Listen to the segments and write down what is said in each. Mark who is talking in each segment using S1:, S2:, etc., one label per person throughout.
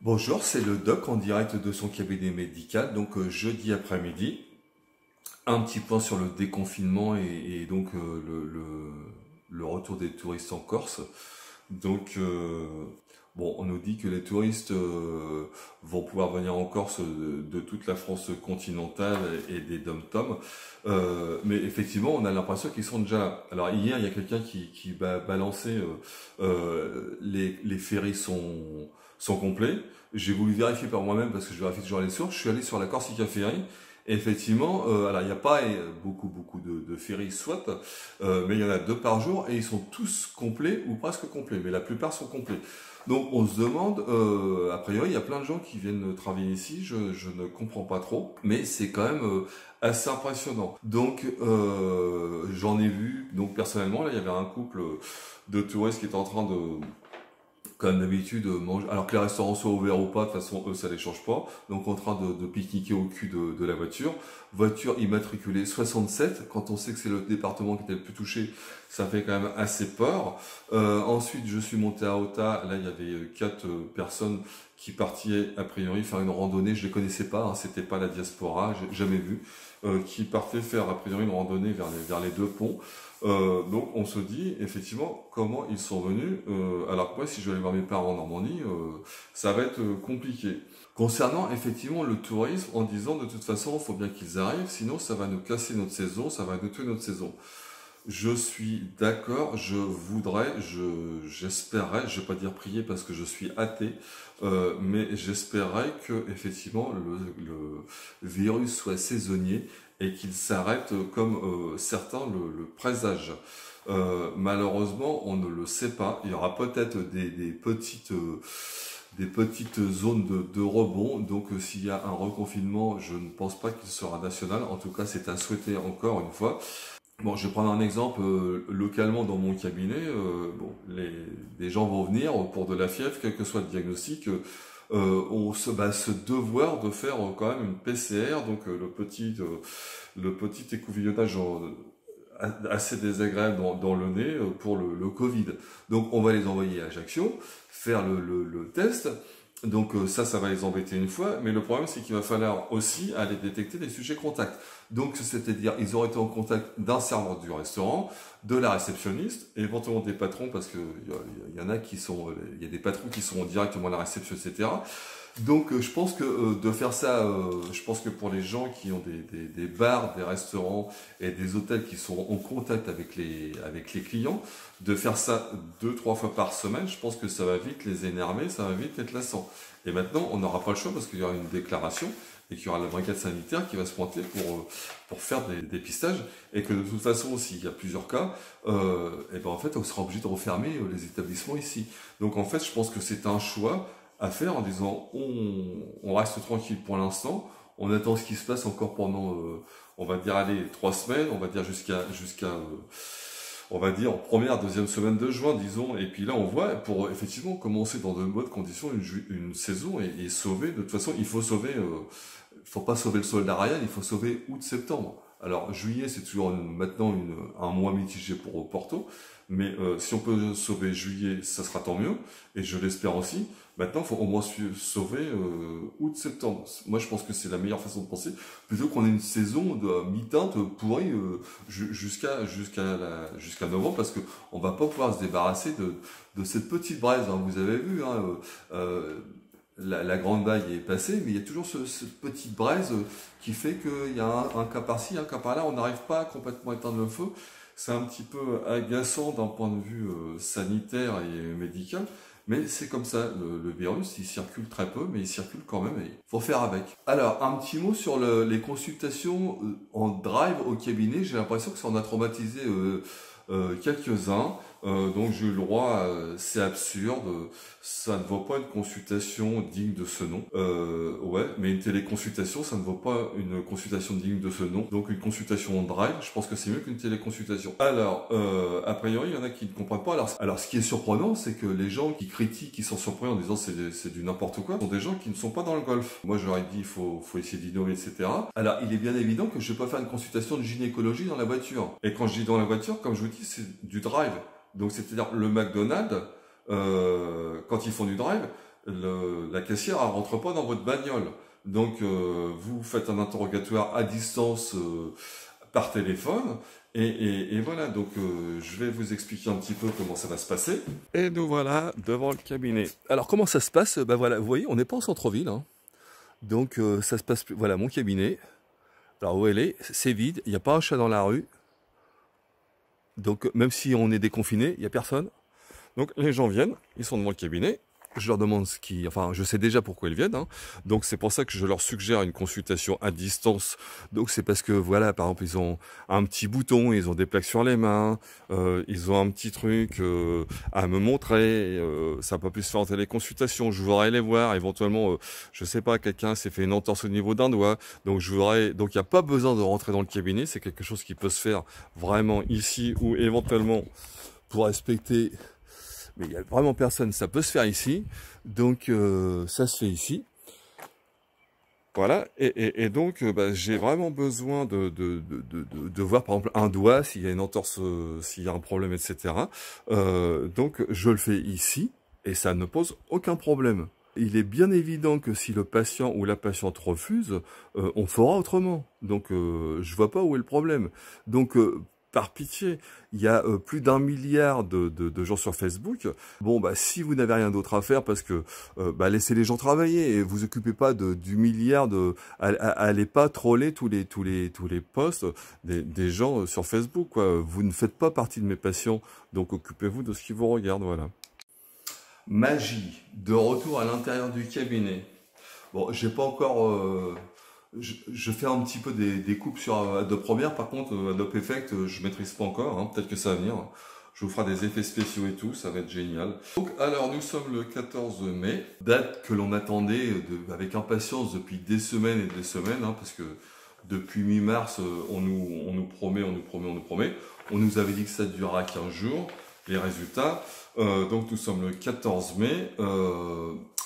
S1: Bonjour, c'est le doc en direct de son cabinet médical, donc jeudi après-midi. Un petit point sur le déconfinement et donc le retour des touristes en Corse. Donc, bon, on nous dit que les touristes vont pouvoir venir en Corse de toute la France continentale et des dom-toms. Mais effectivement, on a l'impression qu'ils sont déjà là. Alors hier, il y a quelqu'un qui balançait les ferries sont complets. J'ai voulu vérifier par moi-même parce que je vérifie toujours les sources. Je suis allé sur la Corsica Ferry. Et effectivement, alors il n'y a pas beaucoup de ferries, soit, mais il y en a deux par jour et ils sont tous complets ou presque complets, mais la plupart sont complets. Donc on se demande, a priori il y a plein de gens qui viennent travailler ici, je ne comprends pas trop, mais c'est quand même assez impressionnant. Donc j'en ai vu, donc personnellement là il y avait un couple de touristes qui étaient en train de comme d'habitude, manger. Alors que les restaurants soient ouverts ou pas, de toute façon, eux, ça les change pas. Donc, en train de pique-niquer au cul de la voiture. Voiture immatriculée 67. Quand on sait que c'est le département qui était le plus touché, ça fait quand même assez peur. Ensuite, je suis monté à Ota. Là, il y avait quatre personnes qui partaient, a priori, faire une randonnée. Je les connaissais pas, hein, c'était pas la diaspora, j'ai jamais vu. Qui partaient faire, a priori, une randonnée vers les deux ponts. Donc on se dit effectivement comment ils sont venus. Alors que moi, si je vais aller voir mes parents en Normandie, ça va être compliqué. Concernant effectivement le tourisme, en disant de toute façon, il faut bien qu'ils arrivent, sinon ça va nous casser notre saison, ça va nous tuer notre saison. Je suis d'accord, j'espérais, je vais pas dire prier parce que je suis athée, mais j'espérais que effectivement le virus soit saisonnier et qu'il s'arrête comme certains le présagent. Malheureusement, on ne le sait pas. Il y aura peut-être des petites zones de rebond. Donc, s'il y a un reconfinement, je ne pense pas qu'il sera national. En tout cas, c'est à souhaiter encore une fois. Bon, je vais prendre un exemple localement dans mon cabinet. Bon, les gens vont venir pour de la fièvre, quel que soit le diagnostic. On se devoir de faire quand même une PCR, donc le petit écouvillonnage assez désagréable dans le nez pour le Covid. Donc on va les envoyer à Ajaccio, faire le test. Donc ça va les embêter une fois, mais le problème c'est qu'il va falloir aussi aller détecter des sujets contacts. Donc c'est-à-dire ils auraient été en contact d'un serveur du restaurant, de la réceptionniste, et éventuellement des patrons parce que il y en a qui sont, il y a des patrons qui sont directement à la réception, etc. Donc je pense que de faire ça, je pense que pour les gens qui ont des bars, des restaurants et des hôtels qui sont en contact avec les clients, de faire ça deux, trois fois par semaine, je pense que ça va vite les énerver, ça va vite être lassant. Et maintenant, on n'aura pas le choix parce qu'il y aura une déclaration et qu'il y aura la brigade sanitaire qui va se pointer pour faire des dépistages et que de toute façon, s'il y a plusieurs cas, et ben en fait, on sera obligé de refermer les établissements ici. Donc en fait, je pense que c'est un choix à faire en disant on reste tranquille pour l'instant, on attend ce qui se passe encore pendant, on va dire, allez, 3 semaines, on va dire jusqu'à on va dire, en première, deuxième semaine de juin, disons, et puis là, on voit, pour effectivement commencer dans de bonnes conditions une saison et sauver, de toute façon, il faut sauver, faut pas sauver le soldat Ryan, il faut sauver août-septembre. Alors, juillet, c'est toujours maintenant un mois mitigé pour Porto, mais si on peut sauver juillet, ça sera tant mieux, et je l'espère aussi. Maintenant, il faut au moins sauver août-septembre. Moi, je pense que c'est la meilleure façon de penser, plutôt qu'on ait une saison de mi-teinte pourrie jusqu'à novembre, parce que on va pas pouvoir se débarrasser de cette petite braise. Hein. Vous avez vu, hein, la grande vague est passée, mais il y a toujours cette petite braise qui fait qu'il y a un cas par-ci, un cas par-là, on n'arrive pas à complètement éteindre le feu. C'est un petit peu agaçant d'un point de vue sanitaire et médical, mais c'est comme ça, le virus, il circule très peu, mais il circule quand même et il faut faire avec. Alors, un petit mot sur les consultations en drive au cabinet, j'ai l'impression que ça en a traumatisé quelques-uns. Donc j'ai eu le droit, c'est absurde, ça ne vaut pas une consultation digne de ce nom. Ouais, mais une téléconsultation, ça ne vaut pas une consultation digne de ce nom. Donc une consultation en drive, je pense que c'est mieux qu'une téléconsultation. Alors, a priori, il y en a qui ne comprennent pas. Alors ce qui est surprenant, c'est que les gens qui critiquent, qui sont surpris en disant c'est du n'importe quoi, sont des gens qui ne sont pas dans le golf. Moi, j'aurais dit, il faut essayer d'innover, etc. Alors, il est bien évident que je ne vais pas faire une consultation de gynécologie dans la voiture. Et quand je dis dans la voiture, comme je vous dis, c'est du drive. Donc c'est-à-dire le McDonald's, quand ils font du drive, la caissière elle rentre pas dans votre bagnole. Donc vous faites un interrogatoire à distance par téléphone. Et voilà, donc je vais vous expliquer un petit peu comment ça va se passer. Et nous voilà devant le cabinet. Alors comment ça se passe? Ben voilà, vous voyez, on n'est pas en centre-ville, hein. Donc ça se passe, voilà mon cabinet. Alors où elle est, c'est vide, il n'y a pas un chat dans la rue. Donc même si on est déconfiné, il n'y a personne. Donc les gens viennent, ils sont devant le cabinet. Je leur demande ce qui... Enfin, je sais déjà pourquoi ils viennent, hein. Donc c'est pour ça que je leur suggère une consultation à distance. Donc c'est parce que, voilà, par exemple, ils ont un petit bouton, ils ont des plaques sur les mains, ils ont un petit truc à me montrer. Ça peut plus se faire en téléconsultation. Je voudrais les voir. Éventuellement, je sais pas, quelqu'un s'est fait une entorse au niveau d'un doigt. Donc je voudrais... Donc il n'y a pas besoin de rentrer dans le cabinet. C'est quelque chose qui peut se faire vraiment ici ou éventuellement pour respecter... Mais il n'y a vraiment personne, ça peut se faire ici, donc ça se fait ici. Voilà, et donc bah, j'ai vraiment besoin de voir par exemple un doigt, s'il y a une entorse, s'il y a un problème, etc. Donc je le fais ici, et ça ne pose aucun problème. Il est bien évident que si le patient ou la patiente refuse, on fera autrement. Donc je vois pas où est le problème. Donc par pitié, il y a plus d'1 milliard de gens sur Facebook. Bon, bah, si vous n'avez rien d'autre à faire, parce que bah, laissez les gens travailler et vous occupez pas du milliard allez pas troller tous les posts des gens sur Facebook, quoi. Vous ne faites pas partie de mes patients, donc occupez-vous de ce qui vous regarde, voilà. Magie, de retour à l'intérieur du cabinet. Bon, j'ai pas encore... je fais un petit peu des coupes sur Adobe Premiere, par contre Adobe Effect je maîtrise pas encore, hein, peut-être que ça va venir. Je vous ferai des effets spéciaux et tout, ça va être génial. Donc alors nous sommes le 14 mai, date que l'on attendait avec impatience depuis des semaines et des semaines, hein, parce que depuis mi-mars on nous promet. On nous avait dit que ça durera 15 jours, les résultats. Donc nous sommes le 14 mai.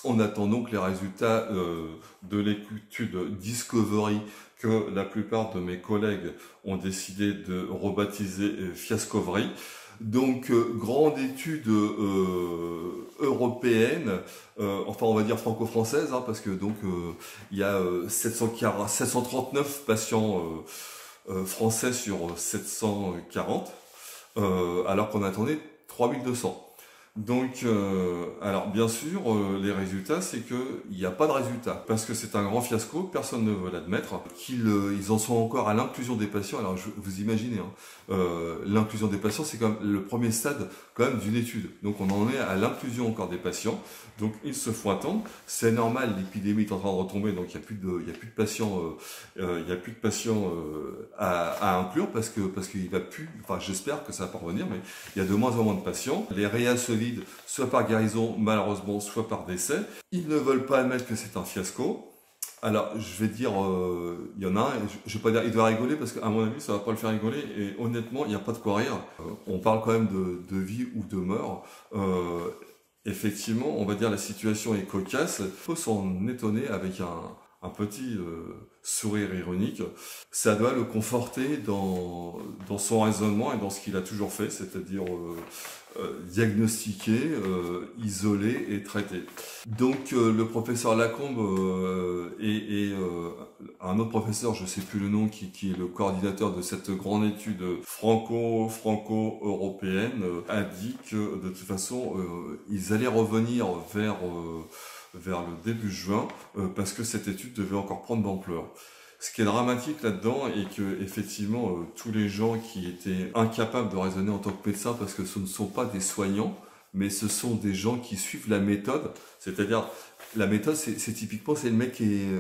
S1: On attend donc les résultats de l'étude Discovery que la plupart de mes collègues ont décidé de rebaptiser Fiascovery. Donc grande étude européenne, enfin on va dire franco-française, hein, parce que donc il y a 739 patients français sur 740, alors qu'on attendait 3200. Donc, alors bien sûr, les résultats, c'est qu'il n'y a pas de résultat, parce que c'est un grand fiasco, personne ne veut l'admettre, ils en sont encore à l'inclusion des patients. Alors, vous imaginez, hein, l'inclusion des patients, c'est quand même le premier stade quand même d'une étude. Donc, on en est à l'inclusion encore des patients. Donc, il se faut attendre. C'est normal, l'épidémie est en train de retomber, donc il n'y a plus de patients, à inclure, parce qu'il va plus. Enfin, j'espère que ça va pas revenir, mais il y a de moins en moins de patients. Les réa se vident, soit par guérison, malheureusement, soit par décès. Ils ne veulent pas admettre que c'est un fiasco. Alors, je vais dire, il y en a un, je vais pas dire, il doit rigoler, parce qu'à mon avis, ça va pas le faire rigoler, et honnêtement, il n'y a pas de quoi rire. On parle quand même de vie ou de mort. Effectivement, on va dire la situation est cocasse. Il faut s'en étonner avec un petit sourire ironique. Ça doit le conforter dans son raisonnement et dans ce qu'il a toujours fait, c'est-à-dire diagnostiquer, isoler et traiter. Donc le professeur Lacombe et un autre professeur, je ne sais plus le nom, qui est le coordinateur de cette grande étude franco-européenne, a dit que de toute façon ils allaient revenir vers le début juin, parce que cette étude devait encore prendre d'ampleur. Ce qui est dramatique là-dedans est que effectivement tous les gens qui étaient incapables de raisonner en tant que médecins, parce que ce ne sont pas des soignants, mais ce sont des gens qui suivent la méthode. C'est-à-dire la méthode, c'est typiquement c'est le mec qui est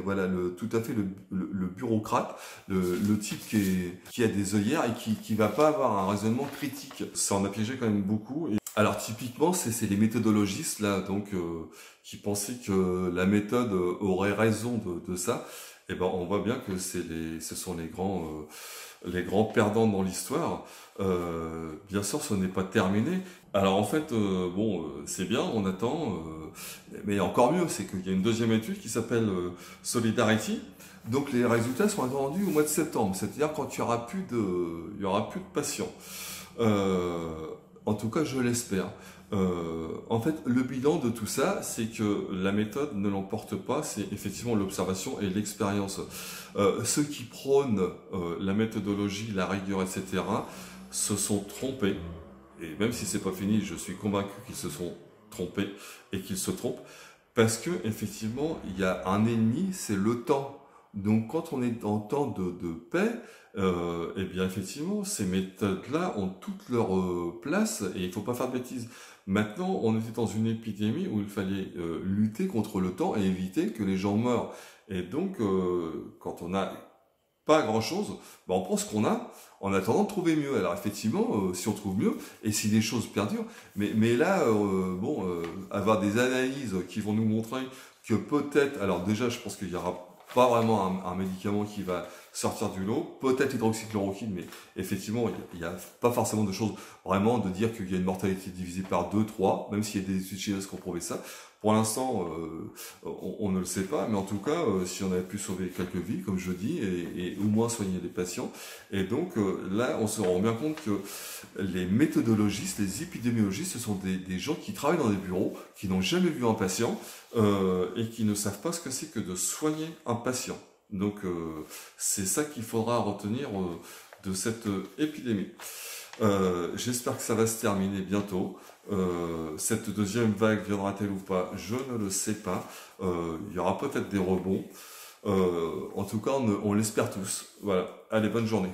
S1: tout à fait le bureaucrate, le type qui a des œillères et qui va pas avoir un raisonnement critique. Ça en a piégé quand même beaucoup. Alors typiquement, c'est les méthodologistes là, donc qui pensaient que la méthode aurait raison de ça. Et ben on voit bien que ce sont les grands perdants dans l'histoire. Bien sûr, ce n'est pas terminé. Alors en fait, c'est bien, on attend, mais encore mieux, c'est qu'il y a une deuxième étude qui s'appelle Solidarity. Donc les résultats sont attendus au mois de septembre, c'est-à-dire quand il y aura plus de patients. En tout cas, je l'espère. En fait, le bilan de tout ça, c'est que la méthode ne l'emporte pas, c'est effectivement l'observation et l'expérience. Ceux qui prônent la méthodologie, la rigueur, etc., se sont trompés. Et même si c'est pas fini, je suis convaincu qu'ils se sont trompés et qu'ils se trompent. Parce que effectivement, il y a un ennemi, c'est le temps. Donc quand on est en temps de paix, eh bien effectivement, ces méthodes-là ont toute leur place et il faut pas faire de bêtises. Maintenant, on était dans une épidémie où il fallait lutter contre le temps et éviter que les gens meurent. Et donc, quand on n'a pas grand-chose, bah, on prend ce qu'on a en attendant de trouver mieux. Alors effectivement, si on trouve mieux, et si les choses perdurent, mais là, avoir des analyses qui vont nous montrer que peut-être, alors déjà, je pense qu'il y aura pas vraiment un médicament qui va sortir du lot, peut-être l'hydroxychloroquine, mais effectivement, il n'y a pas forcément de choses vraiment de dire qu'il y a une mortalité divisée par 2, 3, même s'il y a des études chinoises qui ont prouvé ça. Pour l'instant, on ne le sait pas, mais en tout cas, si on avait pu sauver quelques vies, comme je dis, et au moins soigner les patients. Et donc là, on se rend bien compte que les méthodologistes, les épidémiologistes, ce sont des gens qui travaillent dans des bureaux, qui n'ont jamais vu un patient et qui ne savent pas ce que c'est que de soigner un patient. Donc c'est ça qu'il faudra retenir de cette épidémie. J'espère que ça va se terminer bientôt. Cette deuxième vague viendra-t-elle ou pas? Je ne le sais pas. Il y aura peut-être des rebonds. En tout cas, on l'espère tous. Voilà. Allez, bonne journée.